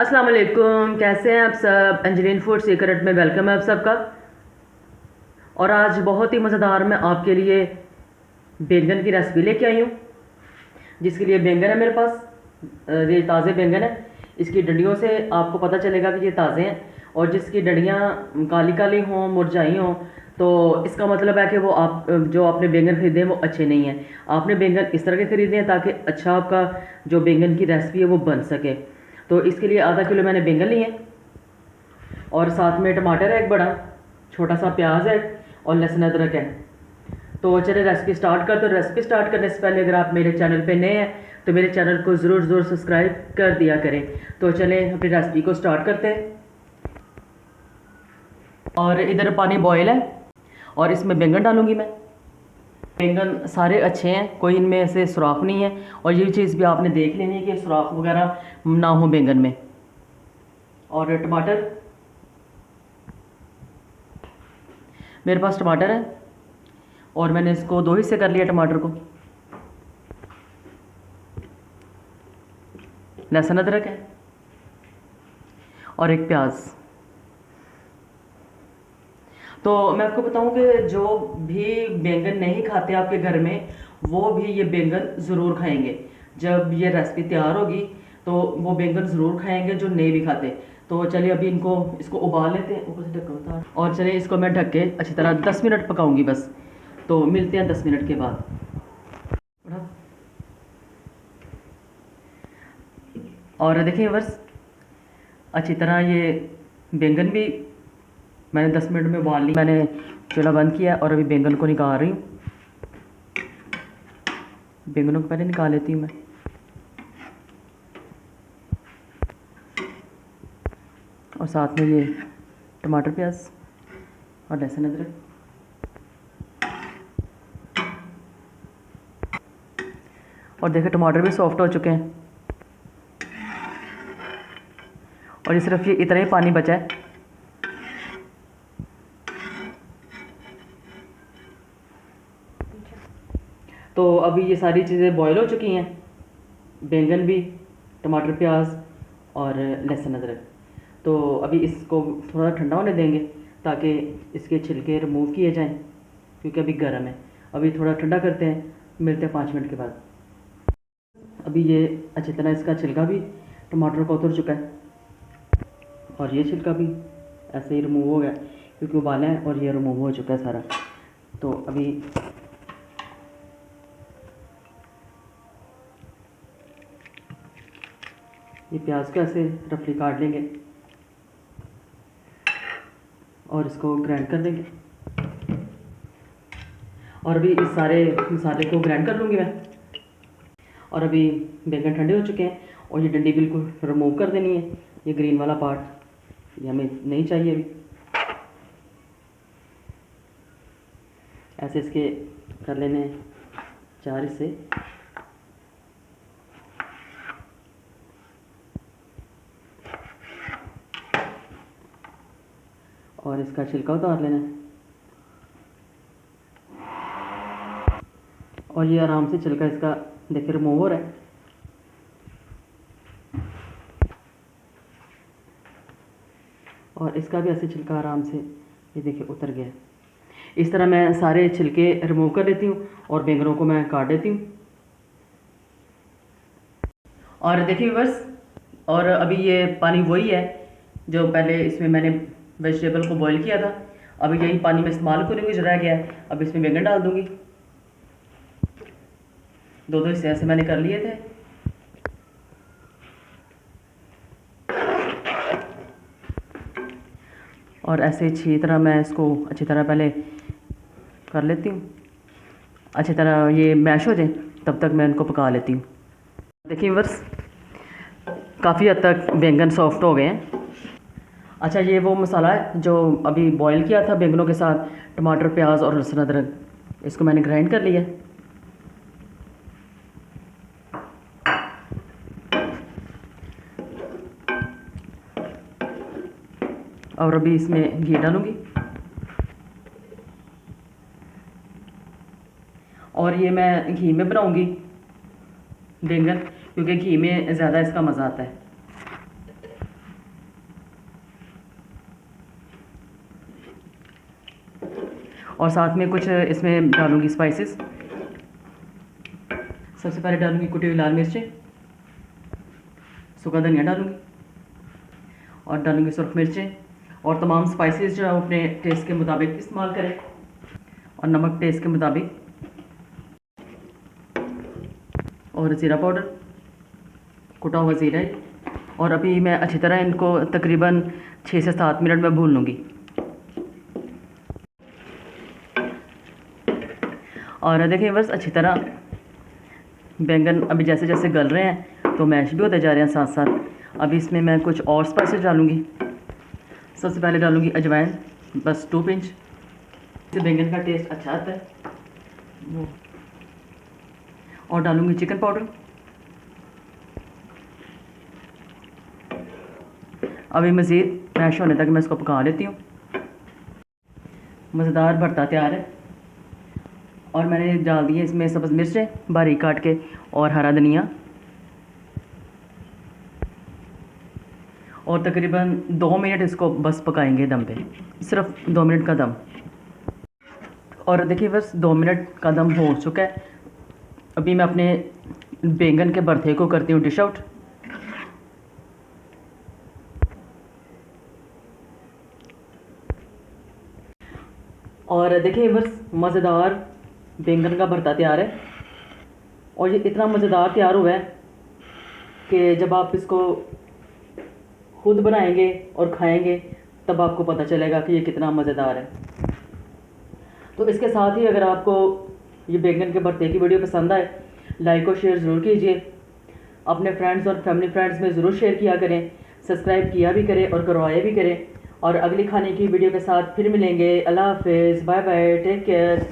अस्सलाम वालेकुम, कैसे हैं आप सब। अंजलीन फूड सीक्रेट में वेलकम है आप सबका। और आज बहुत ही मज़ेदार मैं आपके लिए बैंगन की रेसिपी लेके आई हूँ। जिसके लिए बैंगन है मेरे पास। ये ताज़े बैंगन है। इसकी डंडियों से आपको पता चलेगा कि ये ताज़े हैं। और जिसकी डंडियाँ काली काली हों, मुरझाई हों, तो इसका मतलब है कि वो आप जो आपने बैंगन ख़रीदे हैं वो अच्छे नहीं हैं। आपने बैंगन इस तरह के ख़रीदे हैं ताकि अच्छा आपका जो बैंगन की रेसिपी है वो बन सके। तो इसके लिए आधा किलो मैंने बैंगन लिए हैं, और साथ में टमाटर है एक बड़ा, छोटा सा प्याज है, और लहसुन अदरक है। तो चलिए रेसिपी स्टार्ट करते हैं। रेसिपी स्टार्ट करने से पहले अगर आप मेरे चैनल पे नए हैं तो मेरे चैनल को ज़रूर ज़रूर सब्सक्राइब कर दिया करें। तो चलें अपनी रेसिपी को स्टार्ट करते हैं। और इधर पानी बॉयल है और इसमें बैंगन डालूंगी मैं। बैंगन सारे अच्छे हैं, कोई इनमें ऐसे सुराख नहीं है। और ये चीज़ भी आपने देख लेनी है कि सुराख वगैरह ना हो बैंगन में। और टमाटर, मेरे पास टमाटर है और मैंने इसको दो हिस्से कर लिया टमाटर को। लहसुन अदरक है और एक प्याज। तो मैं आपको बताऊं कि जो भी बैंगन नहीं खाते आपके घर में, वो भी ये बैंगन ज़रूर खाएंगे। जब ये रेसिपी तैयार होगी तो वो बैंगन ज़रूर खाएंगे जो नहीं भी खाते। तो चलिए अभी इसको उबाल लेते हैं। ऊपर से ढक्कन उतार, और चलिए इसको मैं ढक के अच्छी तरह 10 मिनट पकाऊंगी बस। तो मिलते हैं 10 मिनट के बाद। और देखिए बस अच्छी तरह ये बैंगन भी मैंने 10 मिनट में उबाल ली। मैंने चूल्हा बंद किया और अभी बैंगन को निकाल रही हूँ। बैंगनों को पहले निकाल लेती हूँ मैं। और साथ में ये टमाटर, प्याज और लहसुन अदरक। और देखिए टमाटर भी सॉफ्ट हो चुके हैं। और ये सिर्फ ये इतना ही पानी बचा है। तो अभी ये सारी चीज़ें बॉयल हो चुकी हैं, बैंगन भी, टमाटर, प्याज और लहसुन अदरक। तो अभी इसको थोड़ा ठंडा होने देंगे ताकि इसके छिलके रिमूव किए जाएं, क्योंकि अभी गर्म है। अभी थोड़ा ठंडा करते हैं, मिलते हैं 5 मिनट के बाद। अभी ये अच्छी तरह इसका छिलका भी टमाटर का उतर चुका है, और ये छिलका भी ऐसे ही रिमूव हो गया क्योंकि उबाला है, और ये रिमूव हो चुका है सारा। तो अभी ये प्याज को ऐसे रफली काट लेंगे और इसको ग्राइंड कर देंगे। और अभी इस सारे मसाले को ग्राइंड कर लूँगी मैं। और अभी बैंगन ठंडे हो चुके हैं और ये डंडी बिल्कुल रिमूव कर देनी है। ये ग्रीन वाला पार्ट ये हमें नहीं चाहिए अभी। ऐसे इसके कर लेने 4 हिस्से। और इसका छिलका उतार लेना है। और ये आराम से छिलका इसका देखिए रिमूव हो रहा है। और इसका भी ऐसे छिलका आराम से ये देखिए उतर गया है। इस तरह मैं सारे छिलके रिमूव कर लेती हूँ और बैंगनों को मैं काट देती हूँ। और देखिए बस, और अभी ये पानी वही है जो पहले इसमें मैंने वेजिटेबल को बॉईल किया था। अभी यही पानी में इस्तेमाल करूँगी जो रह गया है। अब इसमें बैंगन डाल दूँगी। दो हिस्से ऐसे मैंने कर लिए थे। और ऐसे अच्छी तरह मैं इसको अच्छी तरह पहले कर लेती हूँ। अच्छी तरह ये मैश हो जाए तब तक मैं इनको पका लेती हूँ। देखिए बस काफ़ी हद तक बैंगन सॉफ्ट हो गए हैं। अच्छा, ये वो मसाला है जो अभी बॉईल किया था बैंगनों के साथ, टमाटर, प्याज और लहसुन अदरक। इसको मैंने ग्राइंड कर लिया। और अभी इसमें घी डालूँगी। और ये मैं घी में बनाऊँगी बैंगन, क्योंकि घी में ज़्यादा इसका मज़ा आता है। और साथ में कुछ इसमें डालूँगी स्पाइसेस। सबसे पहले डालूँगी कुटी हुई लाल मिर्चें, सूखा धनिया डालूँगी और डालूँगी सुरख मिर्चें, और तमाम स्पाइसेस जो है अपने टेस्ट के मुताबिक इस्तेमाल करें, और नमक टेस्ट के मुताबिक, और ज़ीरा पाउडर, कुटा हुआ ज़ीरा। और अभी मैं अच्छी तरह इनको तकरीबन 6 से 7 मिनट में भून लूँगी। और देखिए बस अच्छी तरह बैंगन अभी जैसे जैसे गल रहे हैं तो मैश भी होते जा रहे हैं साथ साथ। अभी इसमें मैं कुछ और स्पाइसेस डालूँगी। सबसे पहले डालूँगी अजवाइन, बस 2 पिंच। इससे बैंगन का टेस्ट अच्छा आता है वो। और डालूँगी चिकन पाउडर। अभी मज़ीद मैश होने तक मैं इसको पका लेती हूँ। मज़ेदार भरता तैयार है। और मैंने डाल दिए इसमें सब्ज़ मिर्चें बारीक काट के और हरा धनिया, और तकरीबन 2 मिनट इसको बस पकाएंगे दम पे, सिर्फ 2 मिनट का दम। और देखिए बस 2 मिनट का दम हो चुका है। अभी मैं अपने बैंगन के भरते को करती हूँ डिश आउट। और देखिए बस मज़ेदार बैंगन का भरता तैयार है। और ये इतना मज़ेदार तैयार हुआ है कि जब आप इसको खुद बनाएंगे और खाएंगे तब आपको पता चलेगा कि ये कितना मज़ेदार है। तो इसके साथ ही अगर आपको ये बैंगन के भरते की वीडियो पसंद आए, लाइक और शेयर ज़रूर कीजिए। अपने फ्रेंड्स और फैमिली फ्रेंड्स में ज़रूर शेयर किया करें, सब्सक्राइब किया भी करें और करवाया भी करें। और अगली खाने की वीडियो के साथ फिर मिलेंगे। अल्लाह हाफ़िज़, बाय बाय, टेक केयर।